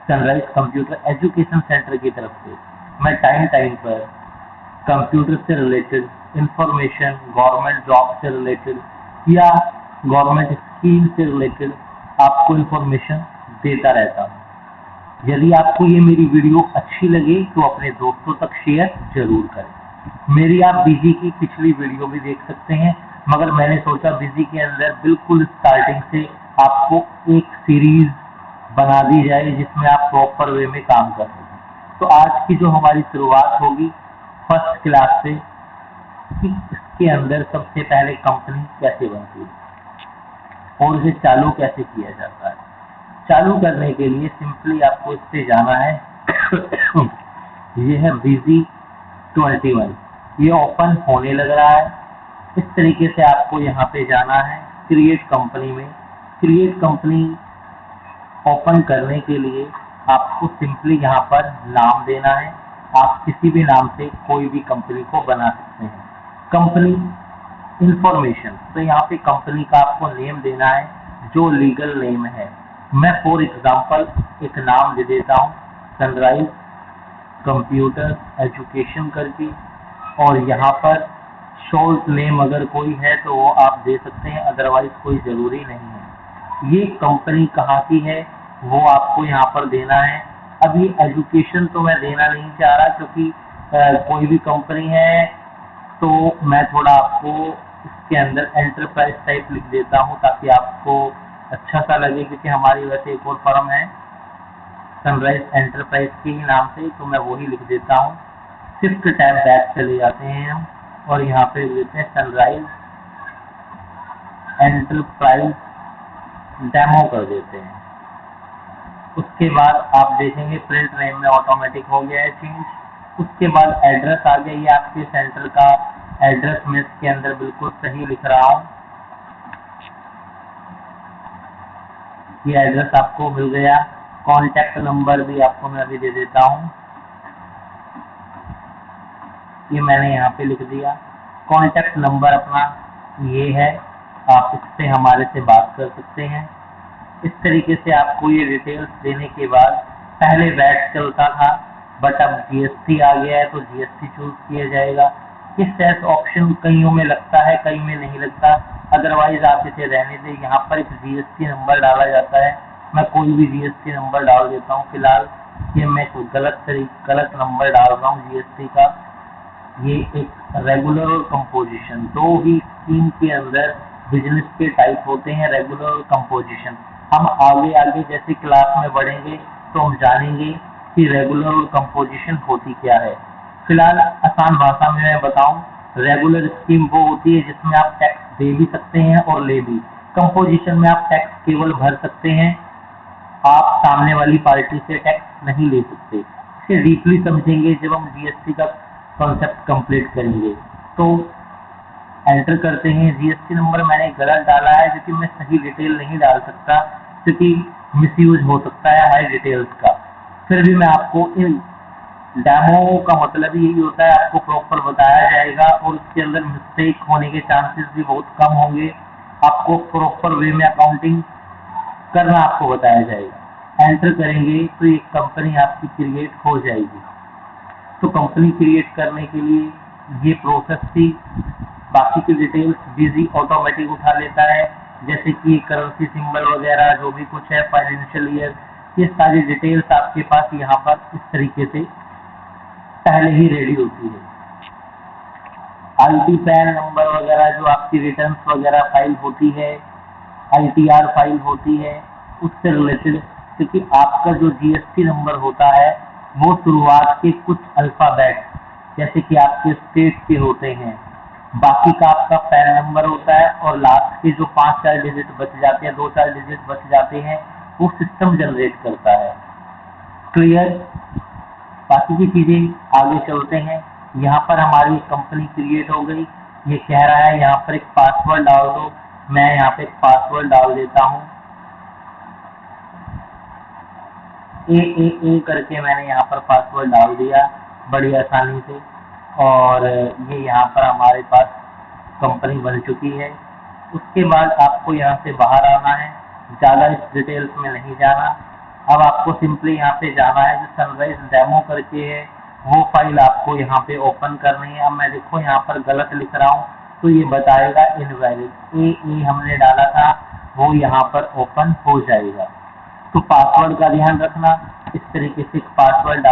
Sunrise computer education centre की तरफ से मैं टाइम टाइम पर कंप्यूटर से रिलेटेड इंफॉर्मेशन, गवर्नमेंट जॉब से रिलेटेड या गवर्नमेंट स्कीम से रिलेटेड आपको इंफॉर्मेशन देता रहता हूँ। यदि आपको ये मेरी वीडियो अच्छी लगे तो अपने दोस्तों तक शेयर जरूर करें। मेरी आप बिजी की पिछली वीडियो भी देख सकते हैं, मगर मैंने सोचा बिजी के अंदर बिल्कुल स्टार्टिंग से आपको एक सीरीज बना दी जाए जिसमें आप प्रॉपर वे में काम कर सकें। तो आज की जो हमारी शुरुआत होगी फर्स्ट क्लास से कि इसके अंदर सबसे पहले कंपनी कैसे बनती है और इसे चालू कैसे किया जाता है। चालू करने के लिए सिंपली आपको इस पे जाना है। ये है BZ21, ये ओपन होने लग रहा है। इस तरीके से आपको यहाँ पे जाना है क्रिएट कंपनी में। क्रिएट कंपनी ओपन करने के लिए आपको सिंपली यहाँ पर नाम देना है। आप किसी भी नाम से कोई भी कंपनी को बना सकते हैं। कंपनी इंफॉर्मेशन, तो यहाँ पे कंपनी का आपको नेम देना है जो लीगल नेम है। मैं फॉर एग्जांपल एक नाम दे देता हूँ सनराइज कंप्यूटर एजुकेशन करके, और यहाँ पर शॉर्ट नेम अगर कोई है तो वो आप दे सकते हैं, अदरवाइज कोई ज़रूरी नहीं है। ये कंपनी कहाँ की है वो आपको यहाँ पर देना है। अब ये एजुकेशन तो मैं देना नहीं चाह रहा क्योंकि कोई भी कंपनी है, तो मैं थोड़ा आपको इसके अंदर एंटरप्राइज टाइप लिख देता हूँ ताकि आपको अच्छा सा लगे, क्योंकि हमारी वैसे एक और फर्म है सनराइज एंटरप्राइज के ही नाम से, तो मैं वही लिख देता हूँ। शिफ्ट टैब बैक चले जाते हैं हम और यहाँ पे लिख देते हैं सनराइज एंटरप्राइज डेमो कर देते हैं। उसके बाद आप देखेंगे प्रिंट नेम में ऑटोमेटिक हो गया है चेंज। उसके बाद एड्रेस आ गया, ये आपके सेंटर का एड्रेस मैं इसके अंदर बिल्कुल सही लिख रहा हूँ। ये एड्रेस आपको मिल गया। कॉन्टैक्ट नंबर भी आपको मैं अभी दे देता हूँ, ये मैंने यहाँ पे लिख दिया। कॉन्टैक्ट नंबर अपना ये है, आप इससे हमारे से बात कर सकते हैं। इस तरीके से आपको ये डिटेल्स देने के बाद पहले वैट चलता था बट अब GST आ गया है तो GST चूज किया जाएगा। ये सेस ऑप्शन कईयों में लगता है, कई में नहीं लगता, अदरवाइज आप इसे रहने दें। यहाँ पर एक GST नंबर डाला जाता है, मैं कोई भी GST नंबर डाल देता हूँ। फिलहाल ये मैं गलत नंबर डाल रहा हूँ GST का। ये एक रेगुलर और कंपोजिशन, दो ही स्कीम के अंदर बिजनेस के टाइप होते हैं, रेगुलर और कंपोजिशन। हम आगे आगे जैसे क्लास में बढ़ेंगे तो हम जानेंगे कि रेगुलर और कंपोजिशन होती क्या है। फिलहाल आसान भाषा में मैं बताऊं, रेगुलर स्कीम वो होती है जिसमें आप टैक्स दे भी सकते हैं और ले भी। कंपोजिशन में आप टैक्स केवल भर सकते हैं, आप सामने वाली पार्टी से टैक्स नहीं ले सकते। इसे डीपली समझेंगे जब हम GST का कॉन्सेप्ट कंप्लीट करेंगे। तो एंटर करते हैं। GST नंबर मैंने गलत डाला है क्योंकि मैं सही डिटेल नहीं डाल सकता, क्योंकि मिसयूज हो सकता है हमारी डिटेल्स का। फिर भी मैं आपको इन डेमो का मतलब यही होता है, आपको प्रॉपर बताया जाएगा और उसके अंदर मिस्टेक होने के चांसेस भी बहुत कम होंगे। आपको प्रॉपर वे में अकाउंटिंग करना आपको बताया जाएगा। एंटर करेंगे तो एक कंपनी आपकी क्रिएट हो जाएगी। तो कंपनी क्रिएट करने के लिए ये प्रोसेस थी। बाकी की डिटेल्स BZ ऑटोमेटिक उठा लेता है, जैसे कि करेंसी सिंबल वगैरह जो भी कुछ है, फाइनेंशियल ईयर, ये सारी डिटेल्स आपके पास यहाँ पर इस तरीके से पहले ही रेडी होती है। IT पैन नंबर वगैरह जो आपकी रिटर्न वगैरह फाइल होती है, ITR फाइल होती है, उससे रिलेटेड, क्योंकि आपका जो GST नंबर होता है वो शुरुआत के कुछ अल्फाबेट जैसे कि आपके स्टेट के होते हैं, बाकी का आपका पैन नंबर होता है और लास्ट के जो 5-4 डिजिट बच जाते हैं, 2-4 डिजिट बच जाते हैं, वो सिस्टम जनरेट करता है। क्लियर? बाकी की चीजें आगे चलते हैं। यहाँ पर हमारी कंपनी क्रिएट हो गई। ये कह रहा है यहाँ पर एक पासवर्ड डाल दो, मैं यहाँ पे एक पासवर्ड डाल देता हूँ। ए करके मैंने यहाँ पर पासवर्ड डाल दिया बड़ी आसानी से, और ये यहाँ पर हमारे पास कंपनी बन चुकी है। उसके बाद आपको यहाँ से बाहर आना है, ज़्यादा इस डिटेल्स में नहीं जाना। अब आपको सिंपली यहाँ पे जाना है, जो सनराइज डेमो करके है वो फाइल आपको यहाँ पे ओपन करनी है। अब मैं देखो यहाँ पर गलत लिख रहा हूँ तो ये बताएगा इनवैलिड, ए हमने डाला था वो यहाँ पर ओपन हो जाएगा। तो पासवर्ड का ध्यान रखना, इस तरीके से पासवर्ड